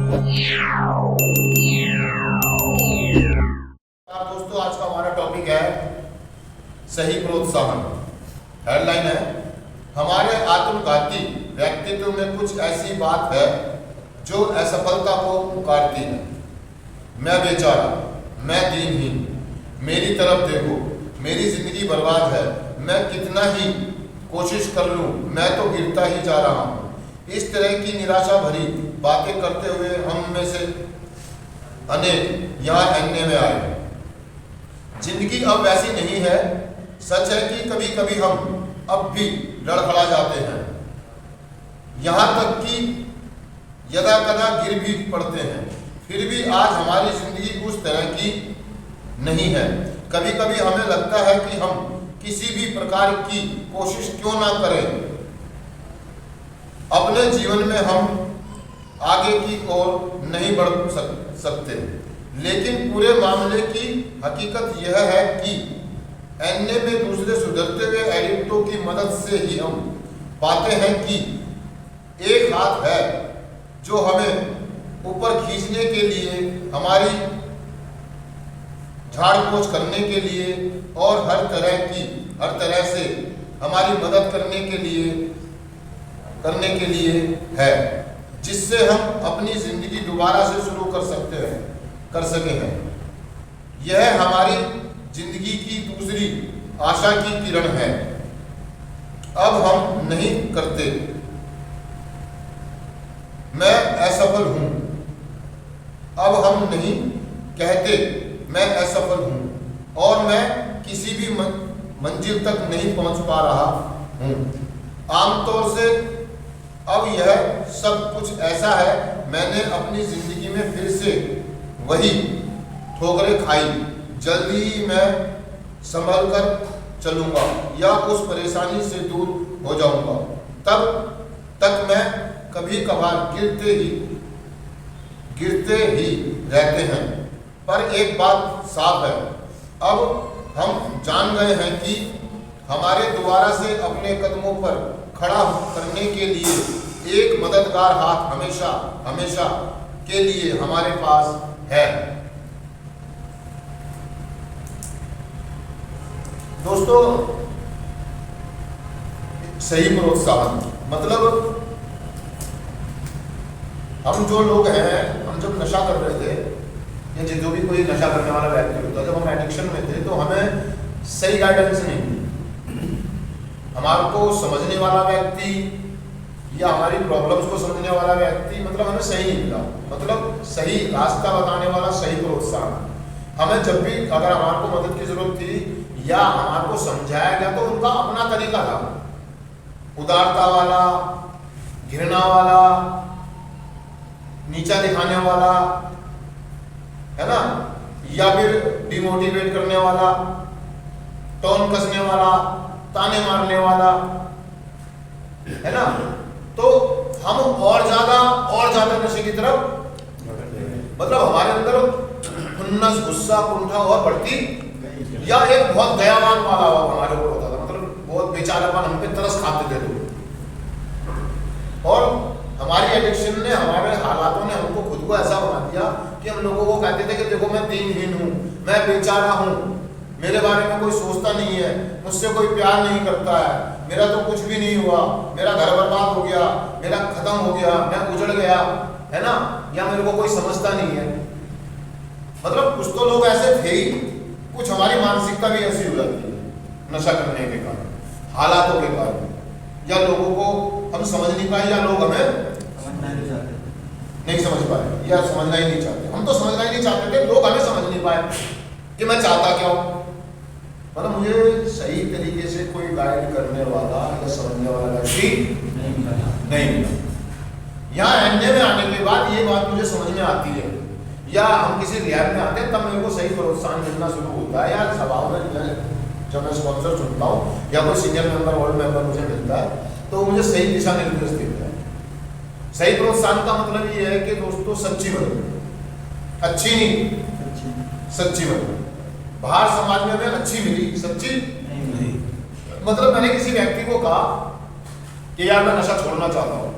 दोस्तों, आज का हमारा टॉपिक है सही प्रोत्साहन। हेडलाइन है, हमारे आत्मघाती व्यक्तित्व में कुछ ऐसी बात है जो असफलता को पुकारती है। मैं बेचारा, मैं दीनहीन, मेरी तरफ देखो, मेरी जिंदगी बर्बाद है, मैं कितना ही कोशिश कर लूं, मैं तो गिरता ही जा रहा हूं। इस तरह की निराशा भरी बातें करते हुए हम में से अनेक यहाँ एनए में आए। जिंदगी अब वैसी नहीं है। सच है कि कभी कभी हम अब भी लड़खड़ा जाते हैं, यहाँ तक कि यदा कदा गिर भी पड़ते हैं। फिर भी आज हमारी जिंदगी उस तरह की नहीं है। कभी कभी हमें लगता है कि हम किसी भी प्रकार की कोशिश क्यों ना करें, अपने जीवन में हम आगे की ओर नहीं बढ़ सकते। लेकिन पूरे मामले की हकीकत यह है कि एनए में दूसरे सुधरते हुए एडिक्टों की मदद से ही हम पाते हैं कि एक हाथ है जो हमें ऊपर खींचने के लिए, हमारी झाड़ पोंछ करने के लिए और हर तरह से हमारी मदद करने के लिए है, जिससे हम अपनी जिंदगी दोबारा से शुरू कर सके हैं। यह हमारी जिंदगी की दूसरी आशा की किरण है। अब हम नहीं करते, मैं असफल हूं। अब हम नहीं कहते, मैं असफल हूं और मैं किसी भी मंजिल तक नहीं पहुंच पा रहा हूं। आमतौर से अब यह सब कुछ ऐसा है, मैंने अपनी जिंदगी में फिर से वही ठोकरें खाई। जल्दी ही मैं संभल कर चलूंगा या उस परेशानी से दूर हो जाऊंगा। तब तक मैं कभी कभार गिरते ही रहते हैं। पर एक बात साफ है, अब हम जान गए हैं कि हमारे दोबारा से अपने कदमों पर खड़ा करने के लिए एक मददगार हाथ हमेशा के लिए हमारे पास है। दोस्तों, सही प्रोत्साहन मतलब हम जो लोग हैं, हम जब नशा कर रहे थे या जो भी कोई नशा करने वाला व्यक्ति होता है, जब हम एडिक्शन में थे तो हमें सही गाइडेंस नहीं मिली। हमारे को समझने वाला व्यक्ति या हमारी प्रॉब्लम्स को समझने वाला व्यक्ति मतलब हमें सही नहीं मिला, मतलब सही रास्ता बताने वाला, सही प्रोत्साहन। हमें जब भी अगर हमारे को मदद की जरूरत थी या हमारे को समझाया गया तो उनका अपना तरीका था, उदारता वाला, घृणा वाला, नीचा दिखाने वाला, है ना, या फिर डिमोटिवेट करने वाला, टोन कसने वाला, ताने मारने वाला, है ना। तो हम और ज्यादा नशे की तरफ, मतलब हमारे अंदर खुन्नस, गुस्सा, कुंठा और बढ़ती, या एक बहुत दयावान वाला हमारे ऊपर होता था, मतलब बहुत बेचारापन, हम पे तरस खाते थे लोग। और हमारी एडिक्शन ने, हमारे हालातों ने हमको खुद को ऐसा बना दिया कि हम लोगों को कहते थे कि देखो मैं दीनहीन हूँ, मैं बेचारा हूँ, मेरे बारे में कोई सोचता नहीं है, मुझसे कोई प्यार नहीं करता है, मेरा तो कुछ भी नहीं हुआ, मेरा घर बर्बाद हो गया, मेरा खत्म हो गया, मैं उजड़ गया, है ना, या मेरे को कोई समझता नहीं है। मतलब कुछ तो लोग ऐसे थे ही, कुछ हमारी मानसिकता भी ऐसी हो जाती है नशा करने के कारण, हालातों के कारण, या लोगों को हम समझ नहीं पाए, या लोग हमें नहीं समझ पाए, या समझना ही नहीं चाहते। हम तो समझना ही नहीं चाहते थे, लोग हमें समझ नहीं पाए कि मैं चाहता क्या हूं। मतलब मुझे सही तरीके से कोई गाइड करने वाला या समझने वाला व्यक्ति नहीं मिला। यहाँ एनए में आने के बाद ये बात मुझे समझ में आती है, या हम किसी रिहैब में आते हैं तब मेरे को सही प्रोत्साहन मिलना शुरू होता है, या सभाओं में जब मैं स्पॉन्सर चुनता हूँ या कोई सीनियर मेंबर, वर्ल्ड मेंबर मुझे मिलता है तो मुझे सही दिशा निर्देश देता है। सही प्रोत्साहन का मतलब ये है कि दोस्तों सच्ची मदद, अच्छी नहीं, सच्ची मदद। बाहर समाज में हमें अच्छी मिली, सच्ची नहीं। मतलब मैंने किसी व्यक्ति को कहा कि यार मैं नशा छोड़ना चाहता हूँ,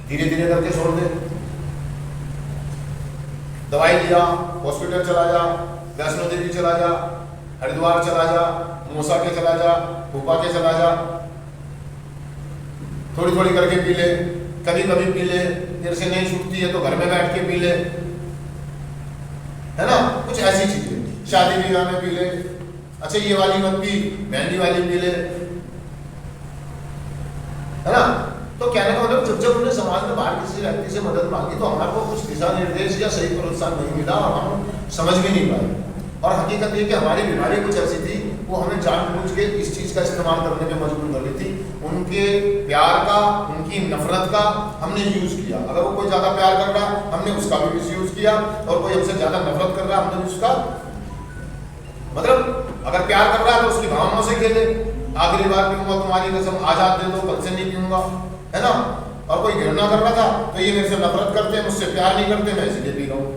धीरे धीरे करके छोड़ दे, दवाई लिया, हॉस्पिटल चला जा, वैष्णो देवी चला जा, हरिद्वार चला जा, मूसा के चला जा, फूफा के चला जा, थोड़ी थोड़ी करके पी ले, कभी कभी पी ले, देर से नहीं छूटती है तो घर में बैठ के पी ले, है ना, कुछ ऐसी चीजें। शादी विवाह में पी ले, अच्छा ये वाली मत पी, मेहंदी वाली पी ले, है ना। तो कहने का मतलब जब हमने समाज में बाहर किसी व्यक्ति से मदद मांगी तो हमारे को कुछ दिशा निर्देश या सही प्रोत्साहन नहीं मिला और हम समझ भी नहीं पाए। और हकीकत ये कि हमारी बीमारी कुछ ऐसी थी, वो हमें जानबूझ के इस चीज का इस्तेमाल करने पे मजबूर कर रही थी। उनके प्यार का, उनकी नफरत का हमने यूज किया। अगर वो कोई ज्यादा प्यार कर रहा हमने उसका भी मिसयूज किया, और कोई हमसे ज्यादा नफरत कर रहा हमने उसका, मतलब अगर प्यार कर रहा है तो उसकी भावनाओं से खेले, आखिरी बार पीऊंगा तुम्हारी कसम, आजाद दे दो, कल से नहीं पीऊंगा, है ना। और कोई घृणा कर रहा था तो ये मेरे से नफरत करते हैं, मुझसे प्यार नहीं करते, मैं इसलिए पी रहा हूँ।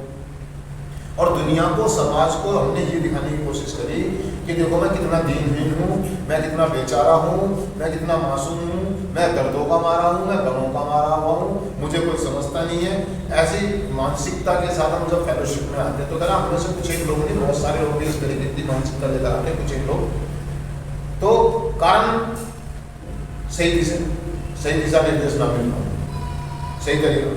और दुनिया को, समाज को हमने ये दिखाने की कोशिश करी कि देखो मैं कितना दीनहीन हूँ, मैं कितना बेचारा हूँ, मैं कितना मासूम हूँ, मैं दर्दों का मारा हूँ, मैं गमों का मारा हुआ हूँ, मुझे कोई समझता नहीं है। ऐसी मानसिकता के साथ हम जब फेलोशिप में आते हैं तो कहा हमें से कुछ एक लोग नहीं, बहुत सारे लोग इस तरीके की मानसिकता लेकर आते हैं, कुछ एक लोग। तो कारण सही दिशा निर्देश ना मिल पाए, सही तरीका।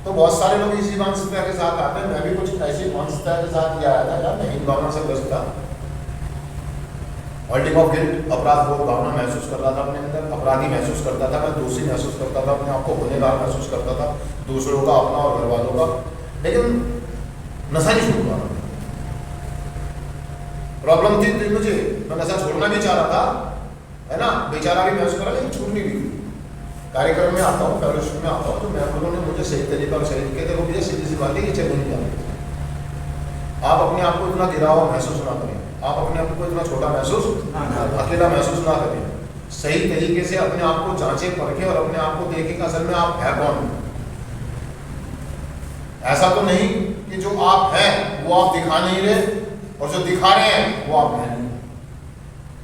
तो बहुत सारे लोग इसी मानसिकता के साथ आते हैं। मैं भी कुछ ऐसी मानसिकता के साथ आया था यार, मैं इन भावना से ग्रस्त था, हॉल्टिंग ऑफ गिल्ट, अपराध बोध भावना महसूस कर रहा था अपने अंदर, अपराधी महसूस करता था, मैं दोषी महसूस करता था, अपने आप को गुनहगार महसूस करता था, दूसरों का, अपना और घर वालों का। लेकिन नशा नहीं छूट पा रहा, प्रॉब्लम थी मुझे, मैं नशा छोड़ना भी चाह रहा था, है ना, बेचारा भी महसूस करा, लेकिन छूट नहीं रही। कार्यक्रम में आता हूँ, फेलोशिप में आता हूँ, तो मेहमानों ने मुझे सही तरीका और सही तरीके देखो मुझे सीधी सी बात है, ये चल नहीं जाती। आप अपने आप को इतना गिरा हुआ महसूस ना करें, आप अपने आप को इतना छोटा महसूस, अकेला महसूस ना करें। सही तरीके से अपने आप को जांचे, परखे और अपने आप को देखें कि असल में आप है कौन। ऐसा तो नहीं कि जो आप हैं वो आप दिखा नहीं रहे और जो दिखा रहे हैं वो आप हैं।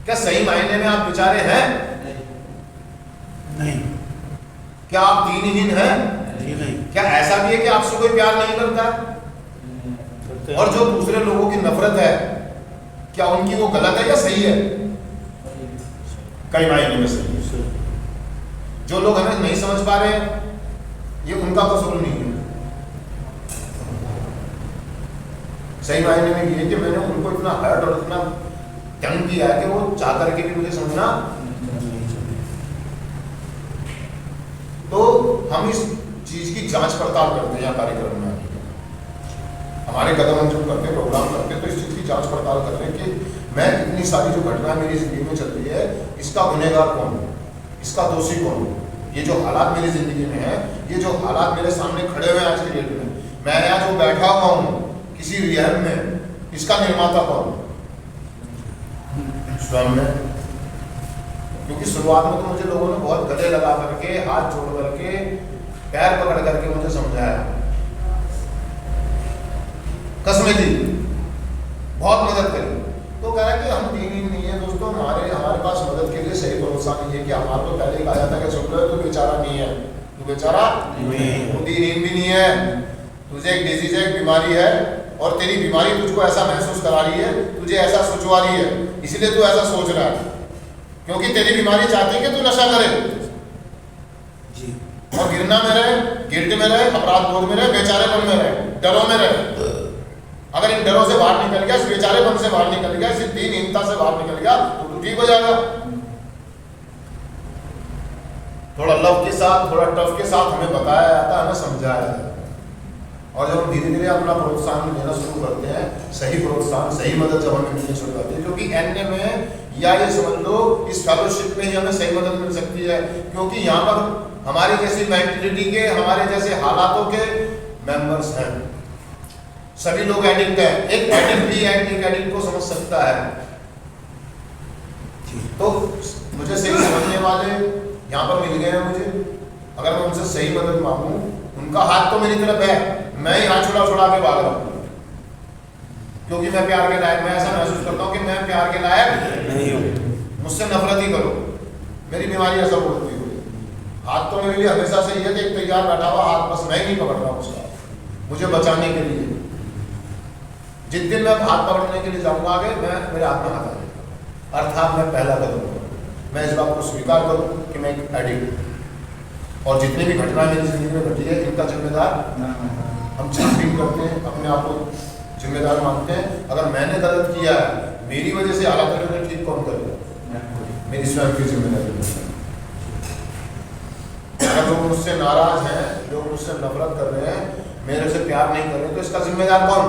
क्या सही मायने में आप बेचारे हैं? नहीं। क्या आप दीनहीन हैं? नहीं। क्या ऐसा भी है कि आपसे कोई प्यार नहीं करता है? और जो दूसरे लोगों की नफरत है, क्या उनकी वो गलत है या सही है? कई मायने में सही है। जो लोग हमें नहीं समझ पा रहे हैं, ये उनका कसूर नहीं है। सही मायने में ये कि मैंने उनको इतना हर्ट और इतना तंग किया है कि वो चाह करके भी मुझे समझना। तो हम इस चीज की जांच पड़ताल करते हैं कार्यक्रम में। हमारे कदम हम जब करते हैं, प्रोग्राम करते हैं, तो इस चीज की जांच पड़ताल करते हैं कि मैं इतनी सारी जो घटना मेरी जिंदगी में चल रही है, इसका गुनहगार कौन है, इसका दोषी कौन है। ये जो हालात मेरी जिंदगी में है, ये जो हालात मेरे सामने खड़े हुए हैं आज की डेट में, मैं यहाँ जो बैठा हुआ हूँ किसी रिहर्ब में, इसका निर्माता कौन? स्वयं में। क्योंकि शुरुआत में तो मुझे लोगों ने बहुत गले लगा करके, हाथ जोड़ करके, पैर पकड़ करके मुझे समझाया, कसमें दी, बहुत मदद करी। तो कह रहा कि हम दीनहीन नहीं है दोस्तों, हमारे पास मदद के लिए सही प्रोत्साहन नहीं है। कि हमारे तो पहले ही कहा जाता है कि सुन लो तू बेचारा नहीं है, तू बेचारा नहीं, तू दीनहीन भी नहीं है, तुझे एक डिजीज है, एक बीमारी है, और तेरी बीमारी तुझको ऐसा महसूस करा रही है, तुझे ऐसा सोचवा रही है, इसलिए तू ऐसा सोच रहा है। क्योंकि तेरी बीमारी चाहती है कि तू नशा करे जी, और गिरना में रहे, गिल्ट में रहे, अपराध बोध में रहे, बेचारेपन में रहे, डरों में रहे। अगर इन डरों से बाहर निकल गया, इस बेचारेपन से बाहर निकल गया, इस दीनहीनता से बाहर निकल गया, तो ठीक हो जाएगा। थोड़ा लव के साथ, थोड़ा टफ के साथ हमें बताया जाता है, हमें समझाया जाता है। और जब हम धीरे धीरे अपना प्रोत्साहन देना शुरू करते हैं, सही प्रोत्साहन, सही मदद जब हमें मिलनी शुरू करती है, क्योंकि एनए में या ये समझ लो इस फेलोशिप में ही हमें सही मदद मिल सकती है। क्योंकि यहाँ पर हमारी जैसी मेंटलिटी के, हमारे जैसे हालातों के मेंबर्स हैं, सभी लोग एडिक्ट हैं। एक एडिक्ट भी एक एडिक्ट को समझ सकता है। तो मुझे सही समझने वाले यहाँ पर मिल गए हैं मुझे। अगर मैं उनसे सही मदद मांगूं, उनका हाथ तो मेरी तरफ है, मैं ही हाथ छुड़ा के भाग रहा हूँ, क्योंकि मैं प्यार के लायक, मैं ऐसा महसूस करता हूँ कि मैं प्यार के लायक नहीं हूँ, मुझसे नफरत ही करो, मेरी बीमारी ऐसा बोलती हुई। हाथ तो मेरे लिए हमेशा से ये कि एक तैयार बैठा हुआ हाथ, बस मैं ही नहीं पकड़ रहा उसका, मुझे बचाने के लिए। जिस दिन मैं हाथ पकड़ने के लिए जाऊंगा आगे, मैं मेरे हाथ में हाथ आ जाएगा, अर्थात मैं पहला कदम लूंगा। मैं इस बात को स्वीकार करूं कि मैं एक एडिक्ट हूं और जितनी भी घटनाएं मेरी जिंदगी में घटी है इनका जिम्मेदार हम छानबीन करते हैं, अपने आप को जिम्मेदार मानते हैं। अगर मैंने गलत किया है, मेरी वजह से हालात में ठीक कौन करेगा? मेरी स्वयं की जिम्मेदारी है। अगर लोग मुझसे नाराज हैं, लोग मुझसे नफरत कर रहे हैं, मेरे से प्यार नहीं कर रहे, तो इसका जिम्मेदार कौन?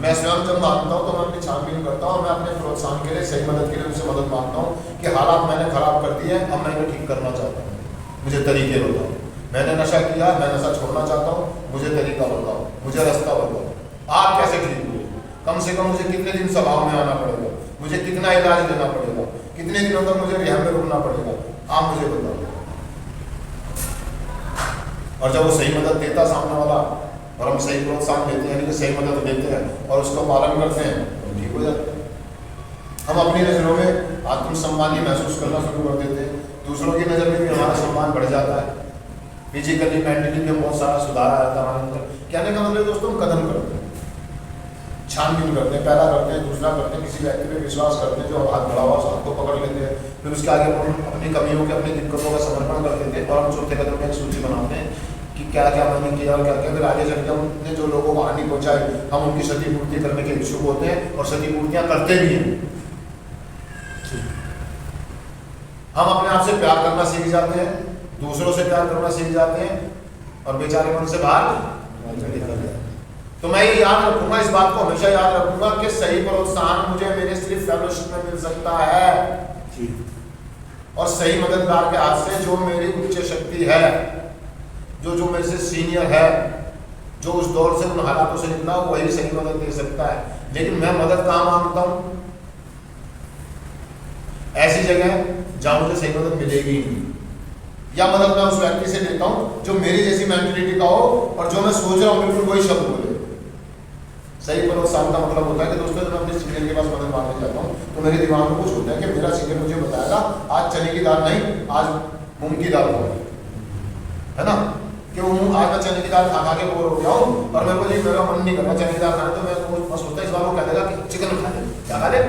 मैं स्वयं जब मानता हूँ तो मैं अपनी छानबीन करता हूँ, मैं अपने प्रोत्साहन के लिए, सही मदद के लिए उनसे मदद मांगता हूँ कि हालात मैंने खराब कर दिए, अब मैं इन्हें ठीक करना चाहता हूँ, मुझे तरीके बताओ। मैंने नशा किया, मैं नशा छोड़ना चाहता हूँ, मुझे तरीका बताओ, मुझे रास्ता बताओ। आप कैसे ठीक हुए? कम से कम मुझे कितने दिन सभाओं में आना पड़ेगा, मुझे कितना इलाज लेना पड़ेगा, कितने दिनों तक मुझे रिहाब में रुकना पड़ेगा, आप मुझे बताओ। और जब वो सही मदद देता सामने वाला और हम सही प्रोत्साहन देते हैं, यानी कि सही मदद देते हैं और उसका पालन करते हैं, तो ठीक हो जाता है। हम अपनी नज़रों में आत्मसम्मान ही महसूस करना शुरू कर देते हैं, दूसरों की नज़र में भी हमारा सम्मान बढ़ जाता है, फिजिकली मेंटली में बहुत सारा सुधार आ जाता है हमारे अंदर। कहने का मतलब दोस्तों, हम कदम करते हैं, छानबीन करते हैं, पहला करते हैं, दूसरा करते हैं, किसी व्यक्ति पे विश्वास करते हैं, जो हाथ बढ़ा हुआ उस हाथ को पकड़ लेते हैं, फिर उसके आगे अपनी कमियों के, अपनी दिक्कतों का समर्पण कर देते हैं और हम चौथे कदम में एक सूची बनाते हैं कि क्या क्या मैंने किया और क्या क्या, फिर आगे चलकर हमने जो लोगों को हानि पहुंचाई, हम उनकी क्षतिपूर्ति करने के इच्छुक होते हैं और क्षतिपूर्तियां करते भी हैं। हम अपने आप से प्यार करना सीख जाते हैं, दूसरों से प्यार करना सीख जाते हैं और बेचारे मन से बाहर निकल जाते हैं। तो मैं ये याद रखूंगा, इस बात को हमेशा याद रखूंगा कि सही प्रोत्साहन मुझे मेरे सिर्फ फेलोशिप में मिल सकता है और सही मददगार के हाथ से, जो मेरी उच्च शक्ति है, जो मेरे से सीनियर है, जो उस दौर से उन हालातों से निकला, वही सही मदद दे सकता है। लेकिन मैं मदद कहाँ मांगता हूँ? ऐसी जगह जहां मुझे सही मदद मिलेगी नहीं, या मदद मैं उस व्यक्ति से लेता हूँ जो मेरी जैसी मेंटलिटी का हो और जो मैं सोच रहा हूँ बिल्कुल वही शब्द बोले। सही प्रोत्साहन का मतलब होता है कि दोस्तों, जब मैं अपने सीनियर के पास मदद मांगने जाता हूँ तो मेरे दिमाग में कुछ होता है कि मेरा सीनियर मुझे बताएगा आज चने की दाल नहीं, आज मूंग की दाल खाओ, है ना? क्यों? आज मैं चने की दाल खा के बोर हो गया हूँ और मेरे को मेरा मन नहीं कर रहा चने की दाल खाने, तो मैं बस होता है इस बार वो कह देगा कि चिकन खा ले। क्या खा ले?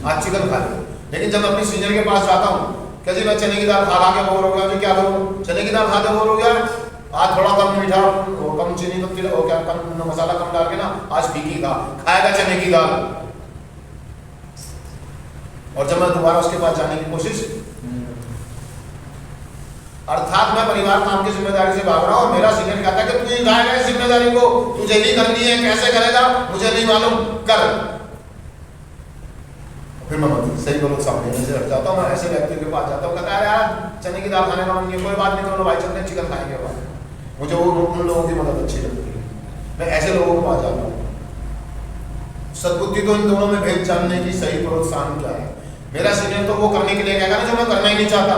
आज चिकन खा ले। लेकिन जब मैं अपनी सीनियर के पास जाता हूँ, क्या जी मैं चने की दाल खा के बोर हो गया, जो क्या करूँ? चने की दाल खा के बोर हो गया, आज थोड़ा कम मीठा, कम चीनी, कम मसाला कम डाल के ना आज फीकी खा, खाएगा चने की दाल। और जब मैं दोबारा उसके पास जाने की कोशिश, अर्थात मैं परिवार काम की जिम्मेदारी से भाग रहा हूं और मेरा सीनियर कहता है कि तू उठाएगा इस जिम्मेदारी को, तुझे ही करनी है, कैसे करेगा मुझे नहीं मालूम, कर। फिर मैं सही बोलो सामने से हट जाता हूँ, मैं ऐसे व्यक्ति के पास जाता हूँ, कहता है यार चने की दाल खाने का मन नहीं, कोई बात नहीं, करो भाई चलते हैं चिकन खाएंगे। बात मुझे वो उन लोगों की मदद अच्छी लगती है, मैं ऐसे लोगों के पास जाता हूँ। सद्बुद्धि तो इन दोनों में भेद जानने की सही प्रोत्साहन क्या है। मेरा सीनियर तो वो करने के लिए कहेगा ना जो मैं करना ही नहीं चाहता,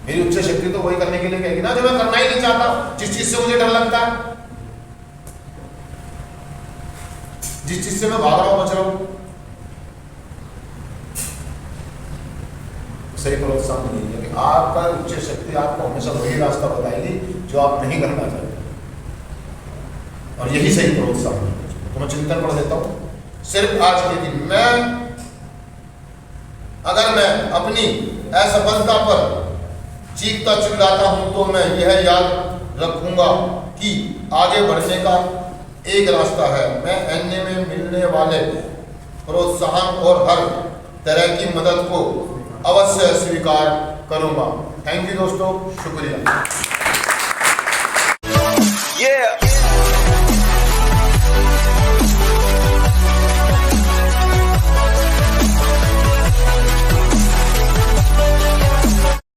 मेरी उच्च शक्ति तो वही करने के लिए कहेगी ना जो मैं करना ही नहीं चाहता, जिस चीज से मुझे डर लगता है, जिस चीज से मैं भाग रहा हूं, बच रहा हूं। सही प्रोत्साहन नहीं है कि आपका उच्च शक्ति आपको हमेशा वही रास्ता बताएगी जो आप नहीं करना चाहते, और यही सही प्रोत्साहन है। तो मैं चिंतन पढ़ देता हूं। सिर्फ आज के दिन अगर मैं अपनी असफलता पर चीखता चिल्लाता हूं तो मैं यह याद रखूंगा कि आगे बढ़ने का एक रास्ता है। मैं अन्य में मिलने वाले प्रोत्साहन और हर तरह की मदद को अवश्य स्वीकार करूंगा। थैंक यू दोस्तों, शुक्रिया।